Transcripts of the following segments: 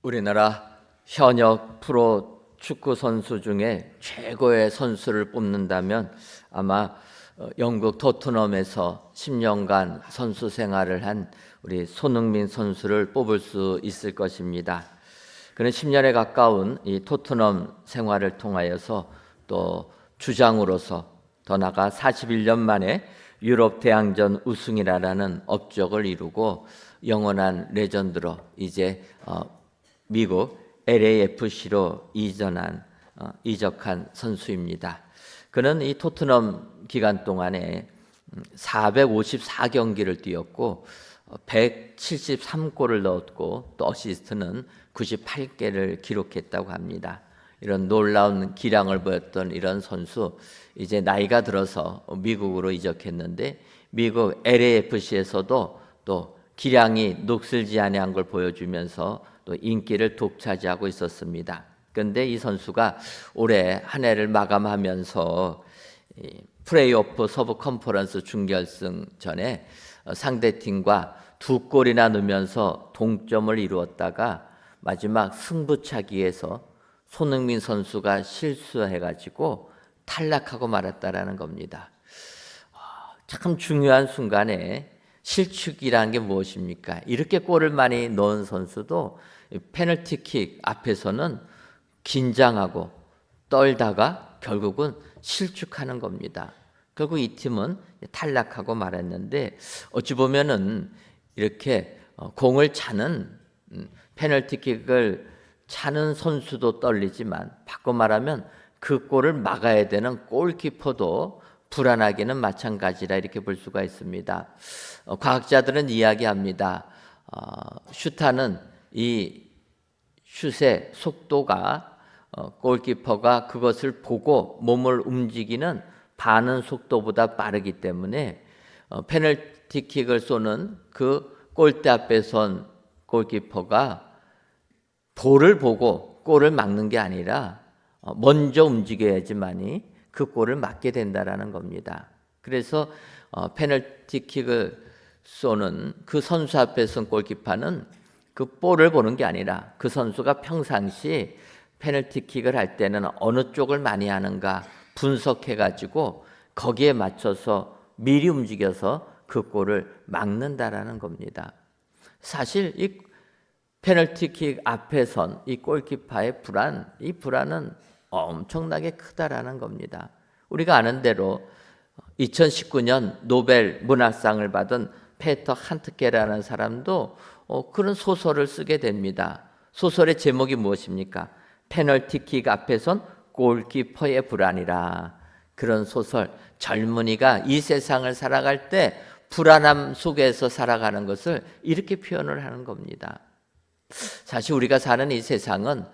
우리나라 현역 프로 축구 선수 중에 최고의 선수를 뽑는다면 아마 영국 토트넘에서 10년간 선수 생활을 한 우리 손흥민 선수를 뽑을 수 있을 것입니다. 그는 10년에 가까운 이 토트넘 생활을 통하여서 또 주장으로서 더 나아가 41년 만에 유럽 대항전 우승이라는 업적을 이루고 영원한 레전드로 이제 미국 LAFC로 이적한 선수입니다. 그는 이 토트넘 기간 동안에 454경기를 뛰었고 173골을 넣었고 또 어시스트는 98개를 기록했다고 합니다. 이런 놀라운 기량을 보였던 이런 선수, 이제 나이가 들어서 미국으로 이적했는데 미국 LAFC에서도 또 기량이 녹슬지 아니한 걸 보여주면서 또 인기를 독차지하고 있었습니다. 그런데 이 선수가 올해 한 해를 마감하면서 플레이오프 서부 컨퍼런스 준결승 전에 상대팀과 2골이나 넣으면서 동점을 이루었다가 마지막 승부차기에서 손흥민 선수가 실수해가지고 탈락하고 말았다라는 겁니다. 참 중요한 순간에 실축이라는 게 무엇입니까? 이렇게 골을 많이 넣은 선수도 페널티킥 앞에서는 긴장하고 떨다가 결국은 실축하는 겁니다. 결국 이 팀은 탈락하고 말았는데 어찌 보면은 이렇게 공을 차는 페널티킥을 차는 선수도 떨리지만 바꿔 말하면 그 골을 막아야 되는 골키퍼도 불안하기는 마찬가지라 이렇게 볼 수가 있습니다. 과학자들은 이야기합니다. 슛하는 이 슛의 속도가 골키퍼가 그것을 보고 몸을 움직이는 반응 속도보다 빠르기 때문에 페널티킥을 쏘는 그 골대 앞에 선 골키퍼가 볼을 보고 골을 막는 게 아니라 먼저 움직여야지만이 그 골을 막게 된다라는 겁니다. 그래서 페널티킥을 쏘는 그 선수 앞에 선 골키퍼는 그 볼을 보는 게 아니라 그 선수가 평상시 페널티킥을 할 때는 어느 쪽을 많이 하는가 분석해가지고 거기에 맞춰서 미리 움직여서 그 골을 막는다라는 겁니다. 사실 이 페널티킥 앞에 선 이 골키퍼의 이 불안은 엄청나게 크다라는 겁니다. 우리가 아는 대로 2019년 노벨 문학상을 받은 페터 한트케라는 사람도 그런 소설을 쓰게 됩니다. 소설의 제목이 무엇입니까? 페널티킥 앞에 선 골키퍼의 불안이라. 그런 소설, 젊은이가 이 세상을 살아갈 때 불안함 속에서 살아가는 것을 이렇게 표현을 하는 겁니다. 사실 우리가 사는 이 세상은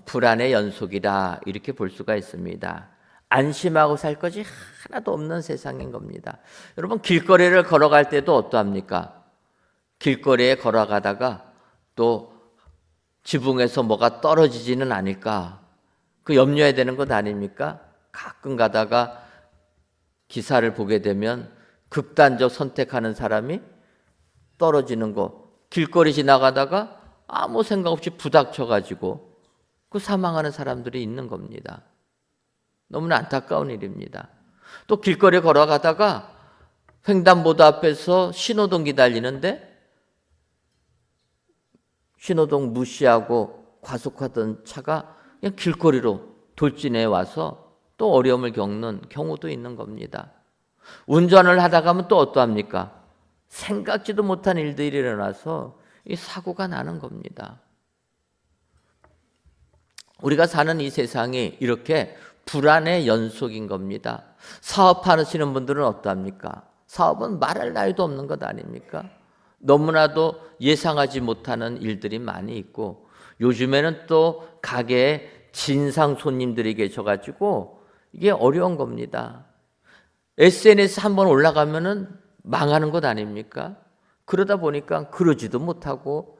불안의 연속이다 이렇게 볼 수가 있습니다. 안심하고 살 것이 하나도 없는 세상인 겁니다. 여러분 길거리를 걸어갈 때도 어떠합니까? 길거리에 걸어가다가 또 지붕에서 뭐가 떨어지지는 않을까? 그 염려해야 되는 것 아닙니까? 가끔 가다가 기사를 보게 되면 극단적 선택하는 사람이 떨어지는 거, 길거리 지나가다가 아무 생각 없이 부닥쳐가지고 그 사망하는 사람들이 있는 겁니다. 너무나 안타까운 일입니다. 또 길거리에 걸어가다가 횡단보도 앞에서 신호등 기다리는데 신호등 무시하고 과속하던 차가 그냥 길거리로 돌진해 와서 또 어려움을 겪는 경우도 있는 겁니다. 운전을 하다 가면 또 어떠합니까? 생각지도 못한 일들이 일어나서 이 사고가 나는 겁니다. 우리가 사는 이 세상이 이렇게 불안의 연속인 겁니다. 사업하시는 분들은 어떠합니까? 사업은 말할 나위도 없는 것 아닙니까? 너무나도 예상하지 못하는 일들이 많이 있고 요즘에는 또 가게에 진상 손님들이 계셔가지고 이게 어려운 겁니다. SNS 한번 올라가면은 망하는 것 아닙니까? 그러다 보니까 그러지도 못하고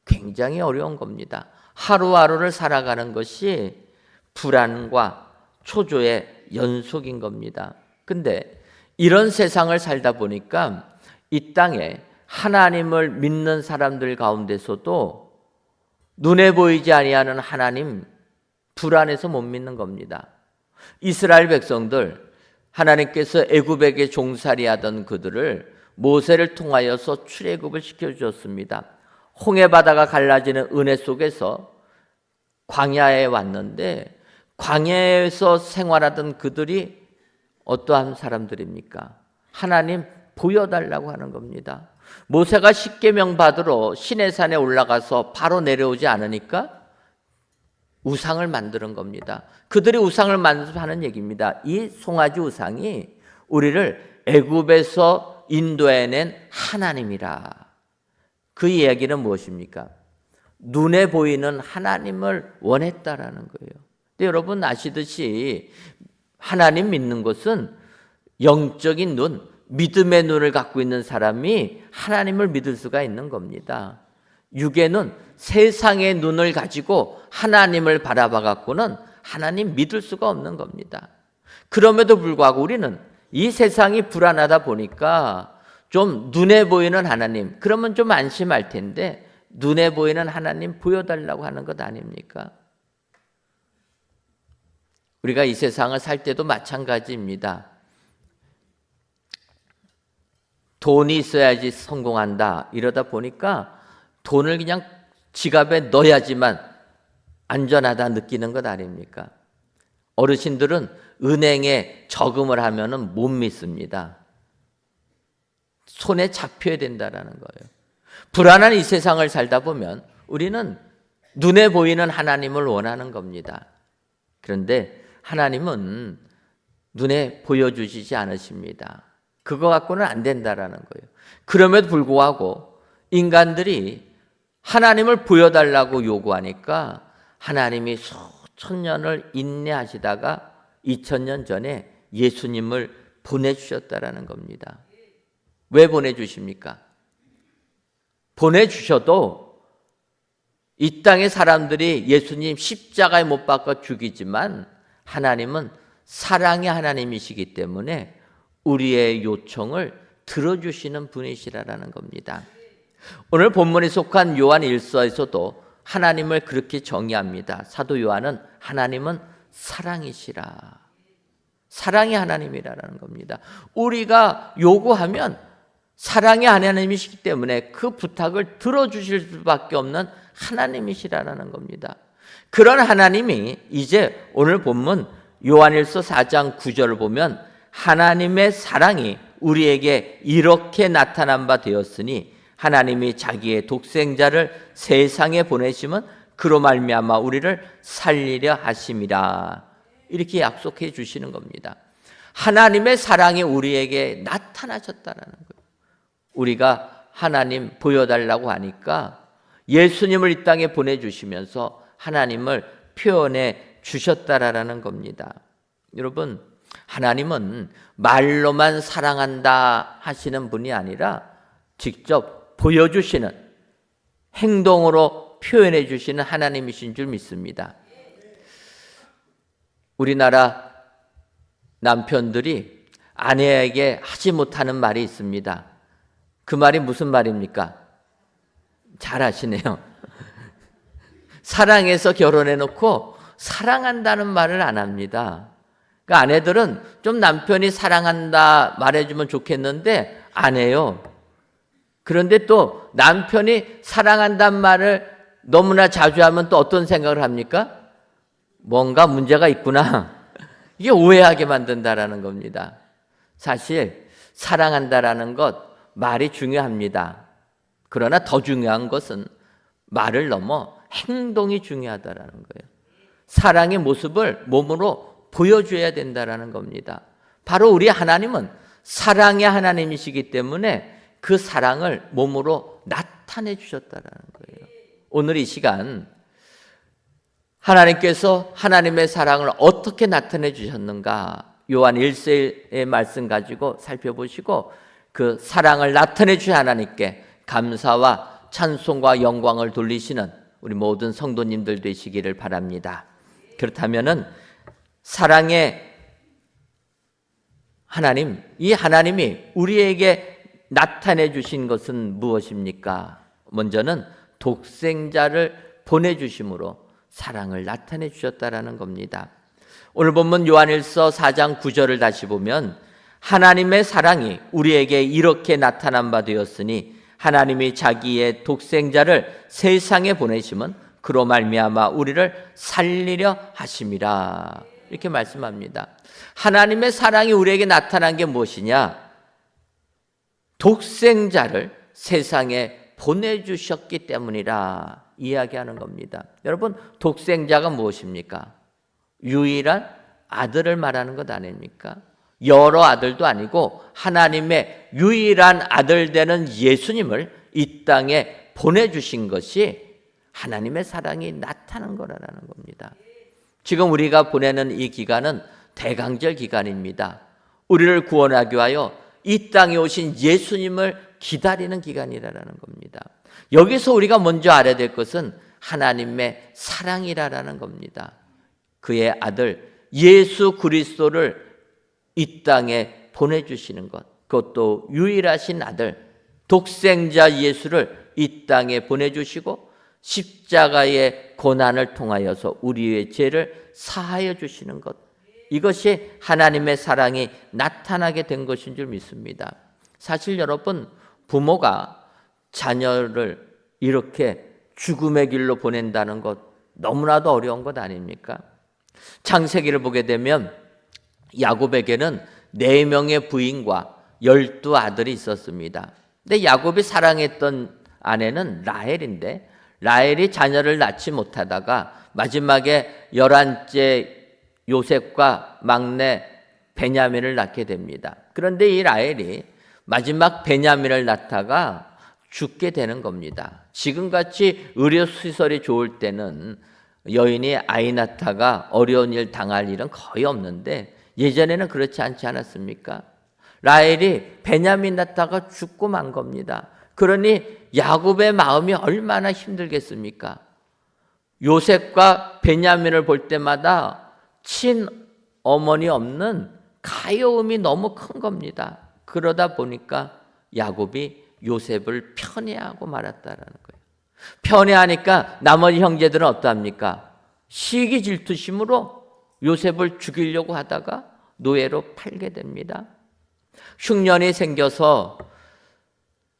굉장히 어려운 겁니다. 하루하루를 살아가는 것이 불안과 초조의 연속인 겁니다. 근데 이런 세상을 살다 보니까 이 땅에 하나님을 믿는 사람들 가운데서도 눈에 보이지 아니하는 하나님 불안해서 못 믿는 겁니다. 이스라엘 백성들, 하나님께서 애굽에게 종살이하던 그들을 모세를 통하여서 출애굽을 시켜주셨습니다. 홍해 바다가 갈라지는 은혜 속에서 광야에 왔는데, 광야에서 생활하던 그들이 어떠한 사람들입니까? 하나님 보여달라고 하는 겁니다. 모세가 십계명 받으러 시내산에 올라가서 바로 내려오지 않으니까 우상을 만드는 겁니다. 그들이 우상을 만드는 얘기입니다. 이 송아지 우상이 우리를 애굽에서 인도해낸 하나님이라. 그 이야기는 무엇입니까? 눈에 보이는 하나님을 원했다라는 거예요. 근데 여러분 아시듯이 하나님 믿는 것은 영적인 눈, 믿음의 눈을 갖고 있는 사람이 하나님을 믿을 수가 있는 겁니다. 육의 눈, 세상의 눈을 가지고 하나님을 바라봐 갖고는 하나님 믿을 수가 없는 겁니다. 그럼에도 불구하고 우리는 이 세상이 불안하다 보니까 좀 눈에 보이는 하나님, 그러면 좀 안심할 텐데 눈에 보이는 하나님 보여달라고 하는 것 아닙니까? 우리가 이 세상을 살 때도 마찬가지입니다. 돈이 있어야지 성공한다 이러다 보니까 돈을 그냥 지갑에 넣어야지만 안전하다 느끼는 것 아닙니까? 어르신들은 은행에 저금을 하면은 못 믿습니다. 손에 잡혀야 된다라는 거예요. 불안한 이 세상을 살다 보면 우리는 눈에 보이는 하나님을 원하는 겁니다. 그런데 하나님은 눈에 보여주시지 않으십니다. 그거 갖고는 안 된다라는 거예요. 그럼에도 불구하고 인간들이 하나님을 보여달라고 요구하니까 하나님이 수천 년을 인내하시다가 2000년 전에 예수님을 보내주셨다라는 겁니다. 왜 보내주십니까? 보내주셔도 이 땅의 사람들이 예수님 십자가에 못 박아 죽이지만 하나님은 사랑의 하나님이시기 때문에 우리의 요청을 들어주시는 분이시라는 겁니다. 오늘 본문에 속한 요한 1서에서도 하나님을 그렇게 정의합니다. 사도 요한은 하나님은 사랑이시라. 사랑의 하나님이라는 겁니다. 우리가 요구하면 사랑의 하나님이시기 때문에 그 부탁을 들어주실 수밖에 없는 하나님이시라는 겁니다. 그런 하나님이 이제 오늘 본문 요한일서 4장 9절을 보면 하나님의 사랑이 우리에게 이렇게 나타난 바 되었으니 하나님이 자기의 독생자를 세상에 보내심은 그로 말미암아 우리를 살리려 하심이라. 이렇게 약속해 주시는 겁니다. 하나님의 사랑이 우리에게 나타나셨다라는 거예요. 우리가 하나님 보여달라고 하니까 예수님을 이 땅에 보내주시면서 하나님을 표현해 주셨다라는 겁니다. 여러분, 하나님은 말로만 사랑한다 하시는 분이 아니라 직접 보여주시는, 행동으로 표현해 주시는 하나님이신 줄 믿습니다. 우리나라 남편들이 아내에게 하지 못하는 말이 있습니다. 그 말이 무슨 말입니까? 잘 아시네요. 사랑해서 결혼해 놓고 사랑한다는 말을 안 합니다. 그러니까 아내들은 좀 남편이 사랑한다 말해주면 좋겠는데 안 해요. 그런데 또 남편이 사랑한다는 말을 너무나 자주 하면 또 어떤 생각을 합니까? 뭔가 문제가 있구나. 이게 오해하게 만든다라는 겁니다. 사실 사랑한다라는 것 말이 중요합니다. 그러나 더 중요한 것은 말을 넘어 행동이 중요하다라는 거예요. 사랑의 모습을 몸으로 보여줘야 된다라는 겁니다. 바로 우리 하나님은 사랑의 하나님이시기 때문에 그 사랑을 몸으로 나타내 주셨다라는 거예요. 오늘 이 시간 하나님께서 하나님의 사랑을 어떻게 나타내 주셨는가, 요한 1서의 말씀 가지고 살펴보시고 그 사랑을 나타내 주신 하나님께 감사와 찬송과 영광을 돌리시는 우리 모든 성도님들 되시기를 바랍니다. 그렇다면은 사랑의 하나님, 이 하나님이 우리에게 나타내 주신 것은 무엇입니까? 먼저는 독생자를 보내주심으로 사랑을 나타내 주셨다라는 겁니다. 오늘 본문 요한일서 4장 9절을 다시 보면 하나님의 사랑이 우리에게 이렇게 나타난 바 되었으니 하나님이 자기의 독생자를 세상에 보내심은 그로 말미암아 우리를 살리려 하심이라. 이렇게 말씀합니다. 하나님의 사랑이 우리에게 나타난 게 무엇이냐? 독생자를 세상에 보내주셨기 때문이라 이야기하는 겁니다. 여러분, 독생자가 무엇입니까? 유일한 아들을 말하는 것 아닙니까? 여러 아들도 아니고 하나님의 유일한 아들 되는 예수님을 이 땅에 보내주신 것이 하나님의 사랑이 나타난 거라는 겁니다. 지금 우리가 보내는 이 기간은 대강절 기간입니다. 우리를 구원하기 위하여 이 땅에 오신 예수님을 기다리는 기간이라는 겁니다. 여기서 우리가 먼저 알아야 될 것은 하나님의 사랑이라는 겁니다. 그의 아들 예수 그리스도를 이 땅에 보내주시는 것, 그것도 유일하신 아들 독생자 예수를 이 땅에 보내주시고 십자가의 고난을 통하여서 우리의 죄를 사하여 주시는 것, 이것이 하나님의 사랑이 나타나게 된 것인 줄 믿습니다. 사실 여러분, 부모가 자녀를 이렇게 죽음의 길로 보낸다는 것 너무나도 어려운 것 아닙니까? 창세기를 보게 되면 야곱에게는 4명의 부인과 12아들이 있었습니다. 근데 야곱이 사랑했던 아내는 라헬인데 라헬이 자녀를 낳지 못하다가 마지막에 11째 요셉과 막내 베냐민을 낳게 됩니다. 그런데 이 라헬이 마지막 베냐민을 낳다가 죽게 되는 겁니다. 지금같이 의료시설이 좋을 때는 여인이 아이 낳다가 어려운 일 당할 일은 거의 없는데 예전에는 그렇지 않지 않았습니까? 라헬이 베냐민 낳다가 죽고 만 겁니다. 그러니 야곱의 마음이 얼마나 힘들겠습니까? 요셉과 베냐민을 볼 때마다 친어머니 없는 가여움이 너무 큰 겁니다. 그러다 보니까 야곱이 요셉을 편애하고 말았다라는 거예요. 편애하니까 나머지 형제들은 어떠합니까? 시기 질투심으로 요셉을 죽이려고 하다가 노예로 팔게 됩니다. 흉년이 생겨서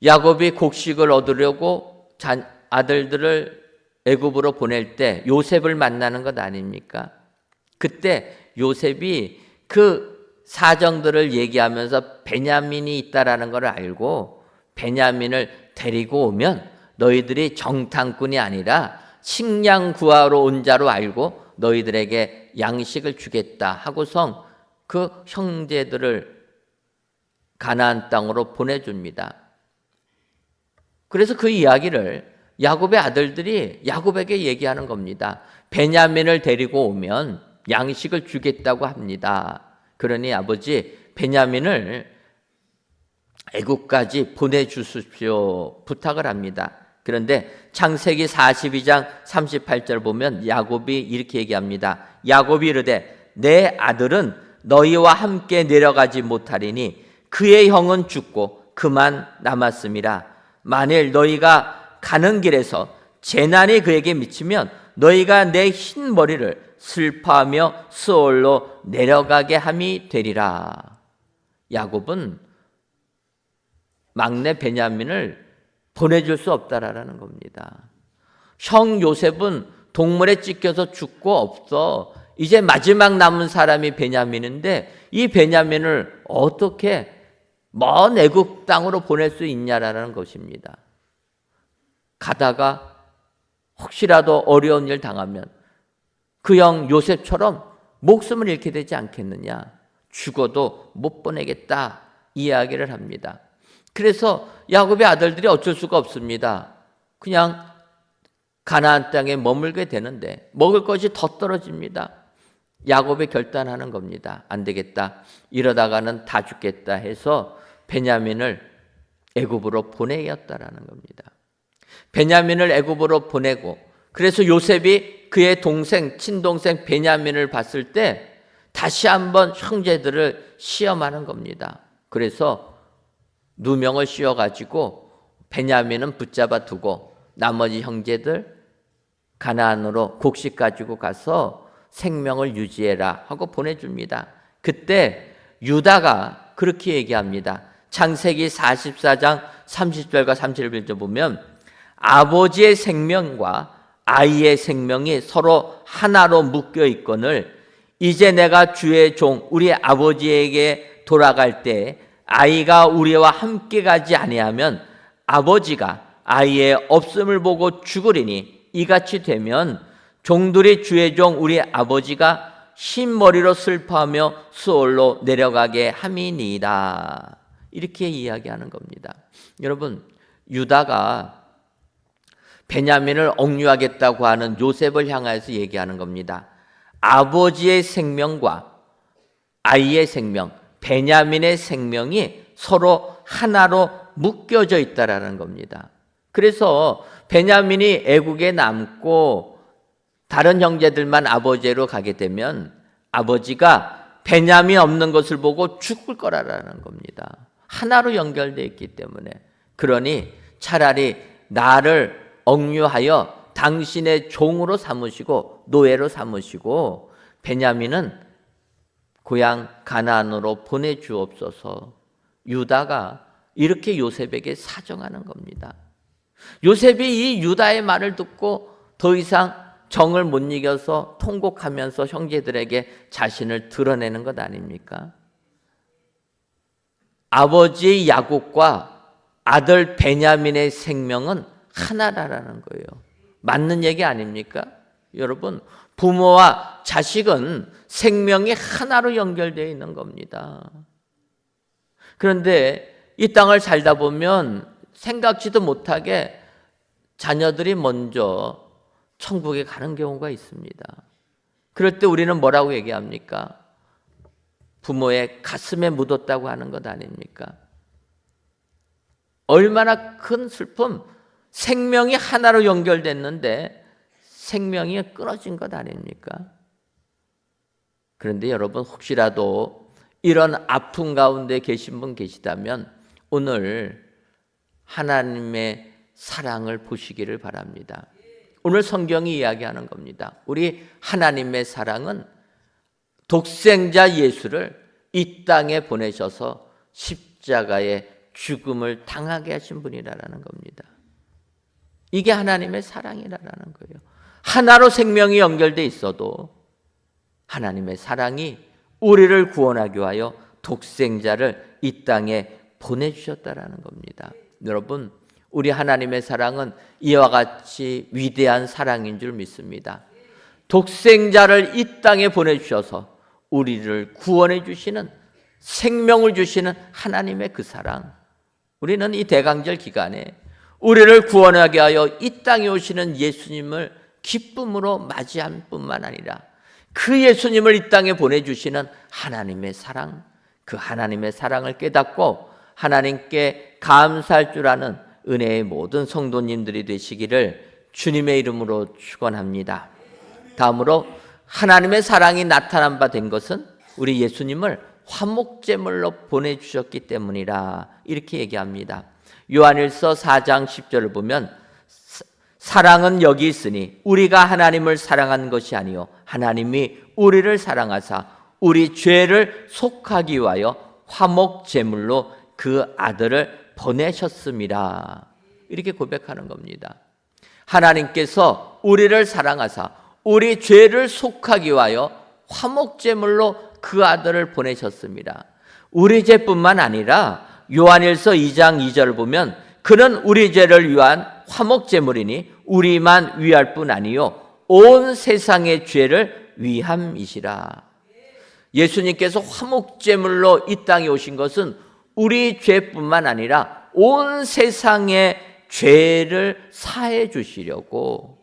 야곱이 곡식을 얻으려고 아들들을 애굽으로 보낼 때 요셉을 만나는 것 아닙니까? 그때 요셉이 그 사정들을 얘기하면서 베냐민이 있다라는 걸 알고 베냐민을 데리고 오면 너희들이 정탐꾼이 아니라 식량 구하러 온 자로 알고 너희들에게 양식을 주겠다 하고서 그 형제들을 가나안 땅으로 보내줍니다. 그래서 그 이야기를 야곱의 아들들이 야곱에게 얘기하는 겁니다. 베냐민을 데리고 오면 양식을 주겠다고 합니다. 그러니 아버지 베냐민을 애굽까지 보내주십시오 부탁을 합니다. 그런데 창세기 42장 38절 보면 야곱이 이렇게 얘기합니다. 야곱이 이르되 내 아들은 너희와 함께 내려가지 못하리니 그의 형은 죽고 그만 남았음이라. 만일 너희가 가는 길에서 재난이 그에게 미치면 너희가 내 흰 머리를 슬퍼하며 스올로 내려가게 함이 되리라. 야곱은 막내 베냐민을 보내줄 수 없다라는 겁니다. 형 요셉은 동물에 찢겨서 죽고 없어. 이제 마지막 남은 사람이 베냐민인데 이 베냐민을 어떻게 먼 애굽 땅으로 보낼 수 있냐라는 것입니다. 가다가 혹시라도 어려운 일 당하면 그 형 요셉처럼 목숨을 잃게 되지 않겠느냐. 죽어도 못 보내겠다 이야기를 합니다. 그래서 야곱의 아들들이 어쩔 수가 없습니다. 그냥 가나안 땅에 머물게 되는데 먹을 것이 더 떨어집니다. 야곱이 결단하는 겁니다. 안 되겠다. 이러다가는 다 죽겠다 해서 베냐민을 애굽으로 보내었다라는 겁니다. 베냐민을 애굽으로 보내고 그래서 요셉이 그의 동생, 친동생 베냐민을 봤을 때 다시 한번 형제들을 시험하는 겁니다. 그래서 누명을 씌워가지고 베냐민은 붙잡아 두고 나머지 형제들 가나안으로 곡식 가지고 가서 생명을 유지해라 하고 보내줍니다. 그때 유다가 그렇게 얘기합니다. 창세기 44장 30절과 31절 보면 아버지의 생명과 아이의 생명이 서로 하나로 묶여 있거늘 이제 내가 주의 종 우리 아버지에게 돌아갈 때 아이가 우리와 함께 가지 아니하면 아버지가 아이의 없음을 보고 죽으리니 이같이 되면 종들이 주의 종 우리 아버지가 흰머리로 슬퍼하며 수월로 내려가게 함이니이다. 이렇게 이야기하는 겁니다. 여러분, 유다가 베냐민을 억류하겠다고 하는 요셉을 향해서 얘기하는 겁니다. 아버지의 생명과 아이의 생명, 베냐민의 생명이 서로 하나로 묶여져 있다라는 겁니다. 그래서 베냐민이 애국에 남고 다른 형제들만 아버지로 가게 되면 아버지가 베냐민 없는 것을 보고 죽을 거라는 겁니다. 하나로 연결되어 있기 때문에. 그러니 차라리 나를 억류하여 당신의 종으로 삼으시고 노예로 삼으시고 베냐민은 고향 가나안으로 보내주옵소서. 유다가 이렇게 요셉에게 사정하는 겁니다. 요셉이 이 유다의 말을 듣고 더 이상 정을 못 이겨서 통곡하면서 형제들에게 자신을 드러내는 것 아닙니까? 아버지 야곱과 아들 베냐민의 생명은 하나라는 거예요. 맞는 얘기 아닙니까? 여러분, 부모와 자식은 생명이 하나로 연결되어 있는 겁니다. 그런데 이 땅을 살다 보면 생각지도 못하게 자녀들이 먼저 천국에 가는 경우가 있습니다. 그럴 때 우리는 뭐라고 얘기합니까? 부모의 가슴에 묻었다고 하는 것 아닙니까? 얼마나 큰 슬픔, 생명이 하나로 연결됐는데 생명이 끊어진 것 아닙니까? 그런데 여러분, 혹시라도 이런 아픔 가운데 계신 분 계시다면 오늘 하나님의 사랑을 보시기를 바랍니다. 오늘 성경이 이야기하는 겁니다. 우리 하나님의 사랑은 독생자 예수를 이 땅에 보내셔서 십자가의 죽음을 당하게 하신 분이라는 겁니다. 이게 하나님의 사랑이라는 거예요. 하나로 생명이 연결돼 있어도 하나님의 사랑이 우리를 구원하기 위하여 독생자를 이 땅에 보내주셨다라는 겁니다. 여러분, 우리 하나님의 사랑은 이와 같이 위대한 사랑인 줄 믿습니다. 독생자를 이 땅에 보내주셔서 우리를 구원해 주시는, 생명을 주시는 하나님의 그 사랑. 우리는 이 대강절 기간에 우리를 구원하게 하여 이 땅에 오시는 예수님을 기쁨으로 맞이한 뿐만 아니라 그 예수님을 이 땅에 보내주시는 하나님의 사랑, 그 하나님의 사랑을 깨닫고 하나님께 감사할 줄 아는 은혜의 모든 성도님들이 되시기를 주님의 이름으로 축원합니다. 다음으로 하나님의 사랑이 나타난 바 된 것은 우리 예수님을 화목제물로 보내주셨기 때문이라 이렇게 얘기합니다. 요한일서 4장 10절을 보면 사랑은 여기 있으니 우리가 하나님을 사랑한 것이 아니요 하나님이 우리를 사랑하사 우리 죄를 속하기 위하여 화목제물로 그 아들을 보내셨습니다. 이렇게 고백하는 겁니다. 하나님께서 우리를 사랑하사 우리 죄를 속하기 위하여 화목제물로 그 아들을 보내셨습니다. 우리 죄뿐만 아니라 요한일서 2장 2절을 보면 그는 우리 죄를 위한 화목제물이니 우리만 위할 뿐 아니요 온 세상의 죄를 위함이시라. 예수님께서 화목제물로 이 땅에 오신 것은 우리 죄뿐만 아니라 온 세상의 죄를 사해 주시려고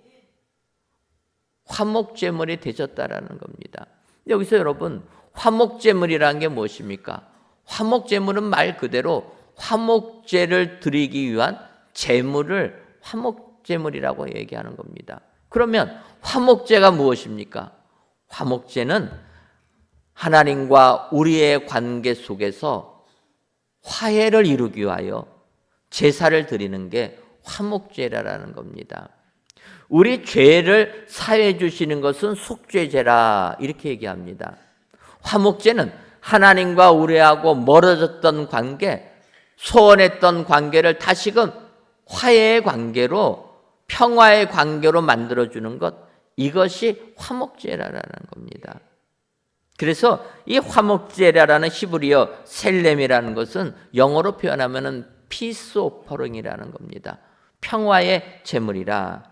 화목제물이 되셨다라는 겁니다. 여기서 여러분, 화목제물이라는 게 무엇입니까? 화목제물은 말 그대로 화목제를 드리기 위한 제물을 화목제물이라고 얘기하는 겁니다. 그러면 화목제가 무엇입니까? 화목제는 하나님과 우리의 관계 속에서 화해를 이루기 위하여 제사를 드리는 게 화목제라는 겁니다. 우리 죄를 사해 주시는 것은 속죄제라 이렇게 얘기합니다. 화목제는 하나님과 우리하고 멀어졌던 관계, 소원했던 관계를 다시금 화해의 관계로, 평화의 관계로 만들어주는 것, 이것이 화목제라는 겁니다. 그래서 이 화목제라는 히브리어 셀렘이라는 것은 영어로 표현하면 피스 오퍼링이라는 겁니다. 평화의 제물이라.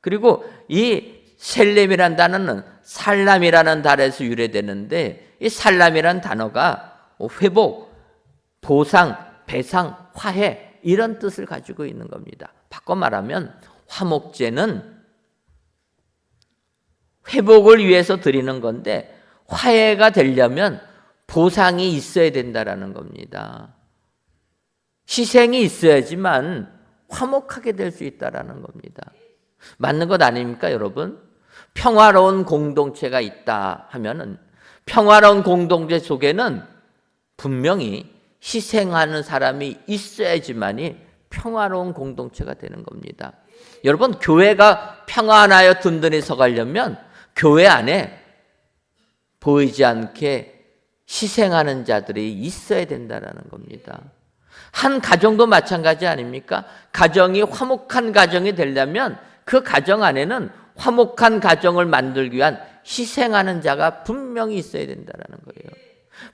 그리고 이 셀렘이라는 단어는 살람이라는 단어에서 유래되는데, 이 살람이라는 단어가 회복, 보상, 배상, 화해 이런 뜻을 가지고 있는 겁니다. 바꿔 말하면 화목제는 회복을 위해서 드리는 건데, 화해가 되려면 보상이 있어야 된다라는 겁니다. 희생이 있어야지만 화목하게 될 수 있다라는 겁니다. 맞는 것 아닙니까, 여러분? 평화로운 공동체가 있다 하면은, 평화로운 공동체 속에는 분명히 희생하는 사람이 있어야지만이 평화로운 공동체가 되는 겁니다. 여러분, 교회가 평안하여 든든히 서가려면 교회 안에 보이지 않게 희생하는 자들이 있어야 된다는 겁니다. 한 가정도 마찬가지 아닙니까? 가정이 화목한 가정이 되려면 그 가정 안에는 화목한 가정을 만들기 위한 희생하는 자가 분명히 있어야 된다는 거예요.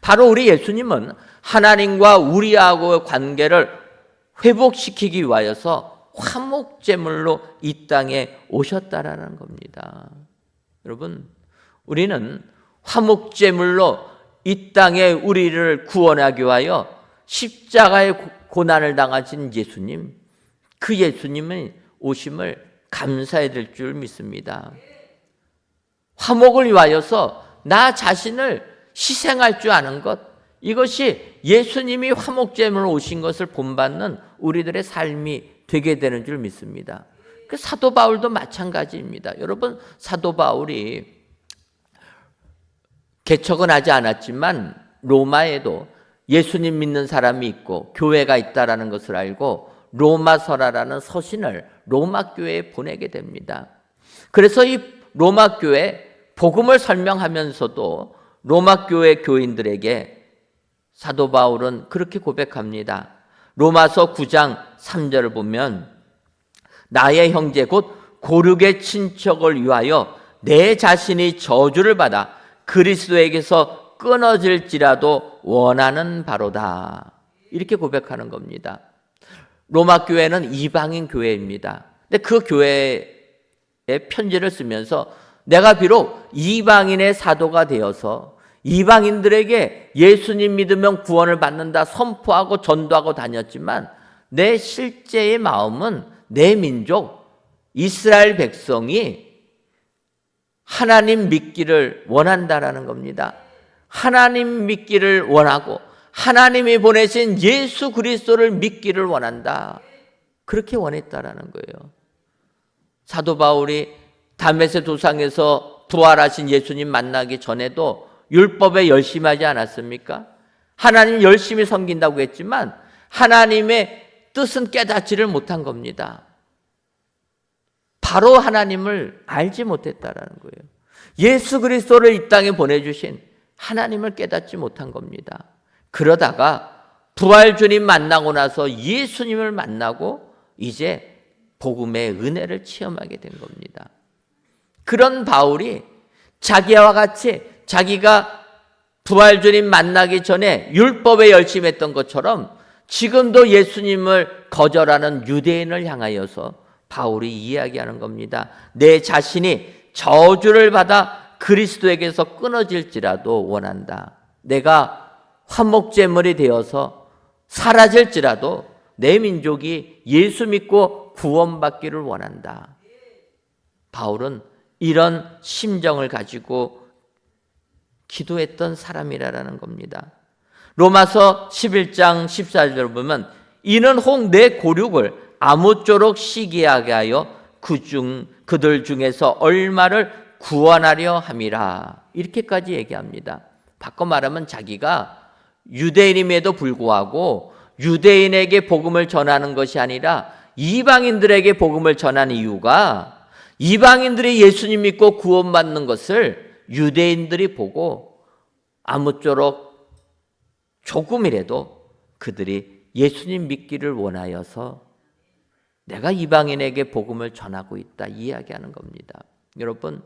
바로 우리 예수님은 하나님과 우리하고의 관계를 회복시키기 위하여서 화목제물로 이 땅에 오셨다라는 겁니다. 여러분, 우리는 화목제물로 이 땅에 우리를 구원하기 위하여 십자가의 고난을 당하신 예수님, 그 예수님의 오심을 감사해야 될 줄 믿습니다. 화목을 위하여서 나 자신을 희생할 줄 아는 것, 이것이 예수님이 화목제물로 오신 것을 본받는 우리들의 삶이 되게 되는 줄 믿습니다. 그 사도 바울도 마찬가지입니다. 여러분, 사도 바울이 개척은 하지 않았지만 로마에도 예수님 믿는 사람이 있고 교회가 있다라는 것을 알고 로마서라라는 서신을 로마 교회에 보내게 됩니다. 그래서 이 로마 교회 복음을 설명하면서도 로마 교회 교인들에게 사도 바울은 그렇게 고백합니다. 로마서 9장 3절을 보면, 나의 형제 곧 고륙의 친척을 위하여 내 자신이 저주를 받아 그리스도에게서 끊어질지라도 원하는 바로다. 이렇게 고백하는 겁니다. 로마 교회는 이방인 교회입니다. 근데 그 교회에 편지를 쓰면서 내가 비록 이방인의 사도가 되어서 이방인들에게 예수님 믿으면 구원을 받는다 선포하고 전도하고 다녔지만, 내 실제의 마음은 내 민족 이스라엘 백성이 하나님 믿기를 원한다라는 겁니다. 하나님 믿기를 원하고 하나님이 보내신 예수 그리스도를 믿기를 원한다. 그렇게 원했다라는 거예요. 사도 바울이 다메섹 도상에서 부활하신 예수님 만나기 전에도 율법에 열심히 하지 않았습니까? 하나님 열심히 섬긴다고 했지만 하나님의 뜻은 깨닫지를 못한 겁니다. 바로 하나님을 알지 못했다라는 거예요. 예수 그리스도를 이 땅에 보내주신 하나님을 깨닫지 못한 겁니다. 그러다가 부활 주님 만나고 나서 예수님을 만나고 이제 복음의 은혜를 체험하게 된 겁니다. 그런 바울이 자기와 같이 자기가 부활 주님 만나기 전에 율법에 열심히 했던 것처럼 지금도 예수님을 거절하는 유대인을 향하여서 바울이 이야기하는 겁니다. 내 자신이 저주를 받아 그리스도에게서 끊어질지라도 원한다. 내가 화목제물이 되어서 사라질지라도 내 민족이 예수 믿고 구원받기를 원한다. 바울은 이런 심정을 가지고 기도했던 사람이라는 겁니다. 로마서 11장 14절을 보면, 이는 혹 내 고륙을 아무쪼록 시기하게 하여 그들 중에서 얼마를 구원하려 함이라. 이렇게까지 얘기합니다. 바꿔 말하면 자기가 유대인임에도 불구하고 유대인에게 복음을 전하는 것이 아니라 이방인들에게 복음을 전하는 이유가 이방인들이 예수님 믿고 구원받는 것을 유대인들이 보고 아무쪼록 조금이라도 그들이 예수님 믿기를 원하여서 내가 이방인에게 복음을 전하고 있다 이야기하는 겁니다. 여러분,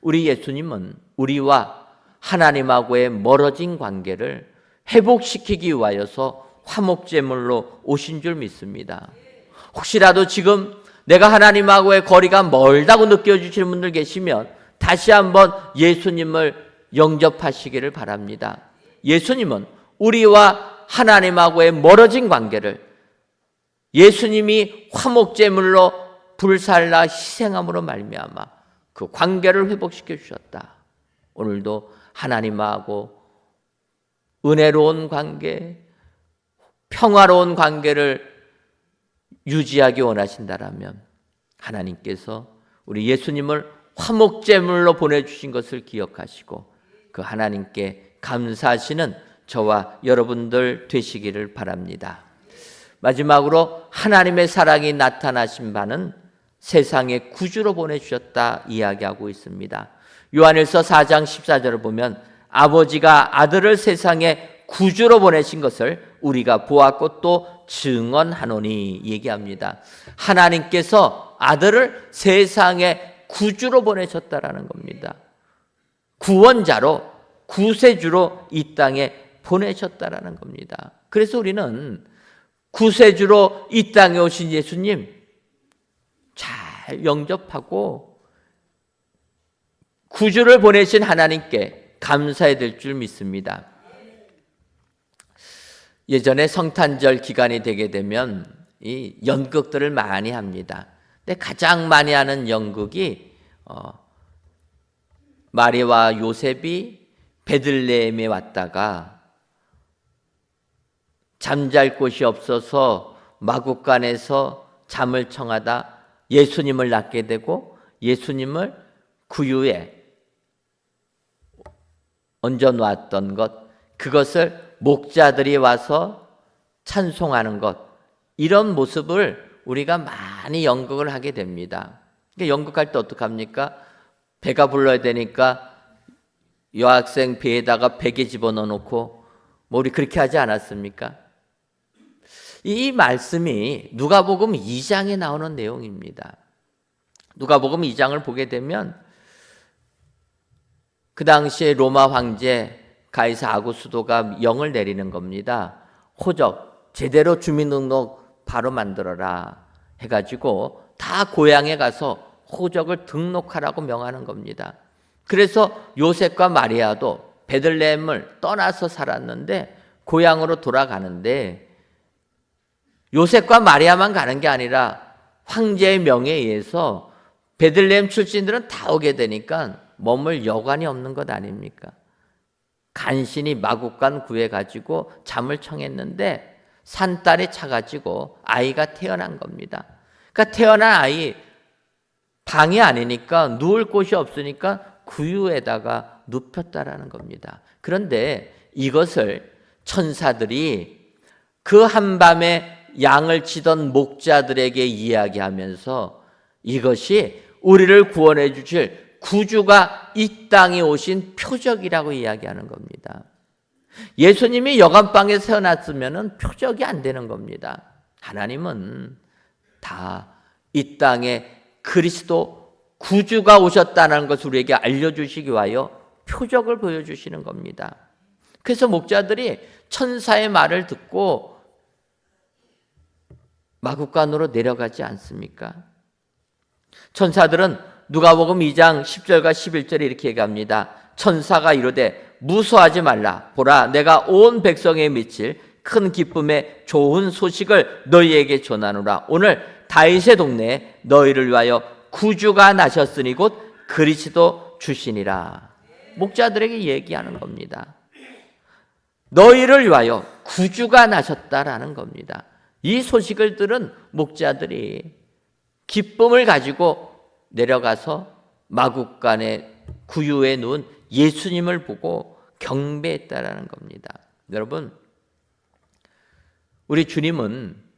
우리 예수님은 우리와 하나님하고의 멀어진 관계를 회복시키기 위하여서 화목제물로 오신 줄 믿습니다. 혹시라도 지금 내가 하나님하고의 거리가 멀다고 느껴지시는 분들 계시면 다시 한번 예수님을 영접하시기를 바랍니다. 예수님은 우리와 하나님하고의 멀어진 관계를 예수님이 화목제물로 불살라 희생함으로 말미암아 그 관계를 회복시켜 주셨다. 오늘도 하나님하고 은혜로운 관계, 평화로운 관계를 유지하기 원하신다라면 하나님께서 우리 예수님을 화목제물로 보내주신 것을 기억하시고 그 하나님께 감사하시는 저와 여러분들 되시기를 바랍니다. 마지막으로 하나님의 사랑이 나타나신 바는 세상에 구주로 보내주셨다 이야기하고 있습니다. 요한일서 4장 14절을 보면 아버지가 아들을 세상에 구주로 보내신 것을 우리가 보았고 또 증언하노니 얘기합니다. 하나님께서 아들을 세상에 구주로 보내셨다라는 겁니다. 구원자로, 구세주로 이 땅에 보내셨다라는 겁니다. 그래서 우리는 구세주로 이 땅에 오신 예수님 잘 영접하고 구주를 보내신 하나님께 감사해야 될 줄 믿습니다. 예전에 성탄절 기간이 되게 되면 이 연극들을 많이 합니다. 근데 가장 많이 하는 연극이 마리아와 요셉이 베들레헴에 왔다가 잠잘 곳이 없어서 마구간에서 잠을 청하다 예수님을 낳게 되고 예수님을 구유에 얹어 놓았던 것, 그것을 목자들이 와서 찬송하는 것, 이런 모습을 우리가 많이 연극을 하게 됩니다. 그러니까 연극할 때 어떡합니까? 배가 불러야 되니까 여학생 배에다가 베개 집어넣어 놓고 뭐 우리 그렇게 하지 않았습니까? 이 말씀이 누가복음 2장에 나오는 내용입니다. 누가복음 2장을 보게 되면 그 당시에 로마 황제 가이사 아구스도가 명을 내리는 겁니다. 호적, 제대로 주민등록 바로 만들어라 해가지고 다 고향에 가서 호적을 등록하라고 명하는 겁니다. 그래서 요셉과 마리아도 베들레헴을 떠나서 살았는데 고향으로 돌아가는데 요셉과 마리아만 가는 게 아니라 황제의 명에 의해서 베들레헴 출신들은 다 오게 되니까 머물 여관이 없는 것 아닙니까? 간신히 마구간 구해가지고 잠을 청했는데 산딸이 차가지고 아이가 태어난 겁니다. 그러니까 태어난 아이 방이 아니니까 누울 곳이 없으니까 구유에다가 눕혔다라는 겁니다. 그런데 이것을 천사들이 그 한밤에 양을 치던 목자들에게 이야기하면서 이것이 우리를 구원해 주실 구주가 이 땅에 오신 표적이라고 이야기하는 겁니다. 예수님이 여관방에 태어났으면 표적이 안 되는 겁니다. 하나님은 다 이 땅에 그리스도 구주가 오셨다는 것을 우리에게 알려주시기 위하여 표적을 보여주시는 겁니다. 그래서 목자들이 천사의 말을 듣고 마구간으로 내려가지 않습니까? 천사들은 누가복음 2장 10절과 11절에 이렇게 얘기합니다. 천사가 이르되 무서워하지 말라. 보라, 내가 온 백성에 미칠 큰 기쁨의 좋은 소식을 너희에게 전하노라. 오늘 다윗의 동네에 너희를 위하여 구주가 나셨으니 곧 그리스도 주시니라. 목자들에게 얘기하는 겁니다. 너희를 위하여 구주가 나셨다라는 겁니다. 이 소식을 들은 목자들이 기쁨을 가지고 내려가서 마구간에 구유에 누운 예수님을 보고 경배했다라는 겁니다. 여러분, 우리 주님은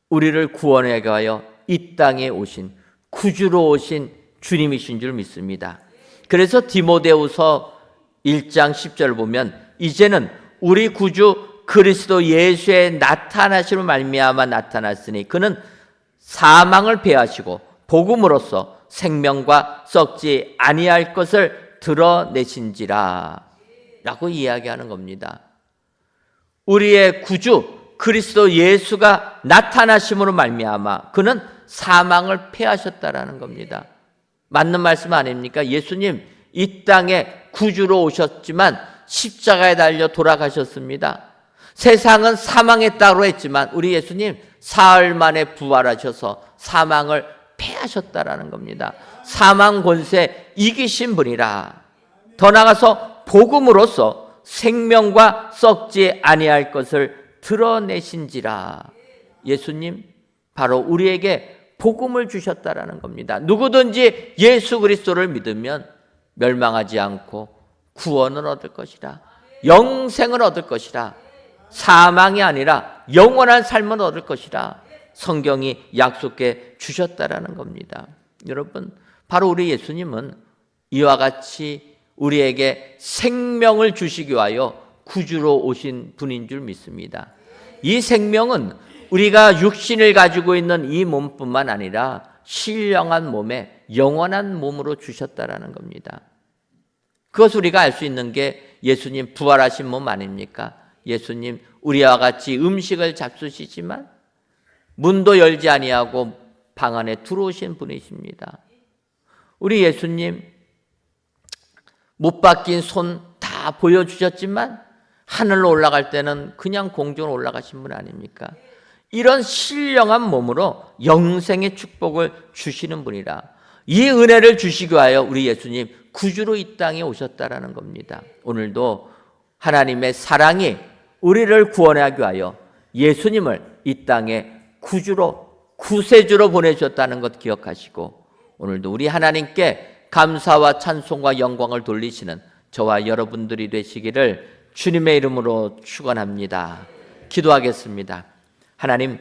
우리를 구원하기 위하여 이 땅에 오신 구주로 오신 주님이신 줄 믿습니다. 그래서 디모데후서 1장 10절을 보면 이제는 우리 구주 그리스도 예수의 나타나심을 말미암아 나타났으니 그는 사망을 패하시고 복음으로써 생명과 썩지 아니할 것을 드러내신지라 라고 이야기하는 겁니다. 우리의 구주 그리스도 예수가 나타나심으로 말미암아 그는 사망을 패하셨다라는 겁니다. 맞는 말씀 아닙니까? 예수님 이 땅에 구주로 오셨지만 십자가에 달려 돌아가셨습니다. 세상은 사망했다고 했지만 우리 예수님 사흘 만에 부활하셔서 사망을 패하셨다라는 겁니다. 사망 권세 이기신 분이라. 더 나아가서 복음으로써 생명과 썩지 아니할 것을 드러내신지라. 예수님 바로 우리에게 복음을 주셨다라는 겁니다. 누구든지 예수 그리스도를 믿으면 멸망하지 않고 구원을 얻을 것이라. 영생을 얻을 것이라. 사망이 아니라 영원한 삶을 얻을 것이라. 성경이 약속해 주셨다라는 겁니다. 여러분, 바로 우리 예수님은 이와 같이 우리에게 생명을 주시기 위하여 구주로 오신 분인 줄 믿습니다. 이 생명은 우리가 육신을 가지고 있는 이 몸뿐만 아니라 신령한 몸에 영원한 몸으로 주셨다라는 겁니다. 그것을 우리가 알 수 있는 게 예수님 부활하신 몸 아닙니까? 예수님 우리와 같이 음식을 잡수시지만 문도 열지 아니하고 방 안에 들어오신 분이십니다. 우리 예수님 못 박힌 손 다 보여주셨지만 하늘로 올라갈 때는 그냥 공중으로 올라가신 분 아닙니까? 이런 신령한 몸으로 영생의 축복을 주시는 분이라. 이 은혜를 주시기 위하여 우리 예수님 구주로 이 땅에 오셨다라는 겁니다. 오늘도 하나님의 사랑이 우리를 구원하기 위하여 예수님을 이 땅에 구주로 구세주로 보내주셨다는 것 기억하시고 오늘도 우리 하나님께 감사와 찬송과 영광을 돌리시는 저와 여러분들이 되시기를 주님의 이름으로 축원합니다. 기도하겠습니다. 하나님,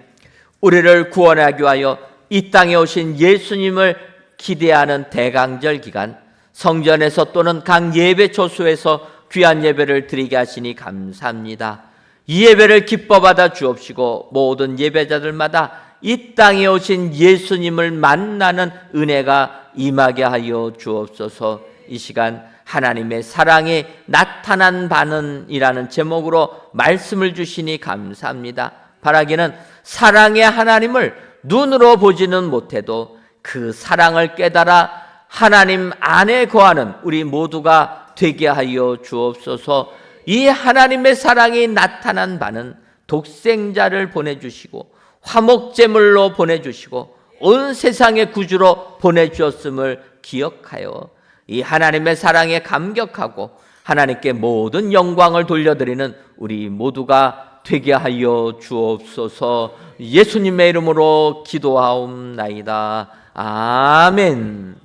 우리를 구원하기 위하여 이 땅에 오신 예수님을 기대하는 대강절 기간 성전에서 또는 각 예배 초소에서 귀한 예배를 드리게 하시니 감사합니다. 이 예배를 기뻐 받아 주옵시고 모든 예배자들마다 이 땅에 오신 예수님을 만나는 은혜가 임하게 하여 주옵소서. 이 시간 하나님의 사랑이 나타난 바는이라는 제목으로 말씀을 주시니 감사합니다. 바라기는 사랑의 하나님을 눈으로 보지는 못해도 그 사랑을 깨달아 하나님 안에 거하는 우리 모두가 되게 하여 주옵소서. 이 하나님의 사랑이 나타난 바는 독생자를 보내주시고 화목제물로 보내주시고 온 세상의 구주로 보내주었음을 기억하여 이 하나님의 사랑에 감격하고 하나님께 모든 영광을 돌려드리는 우리 모두가 되게 하여 주옵소서. 예수님의 이름으로 기도하옵나이다. 아멘.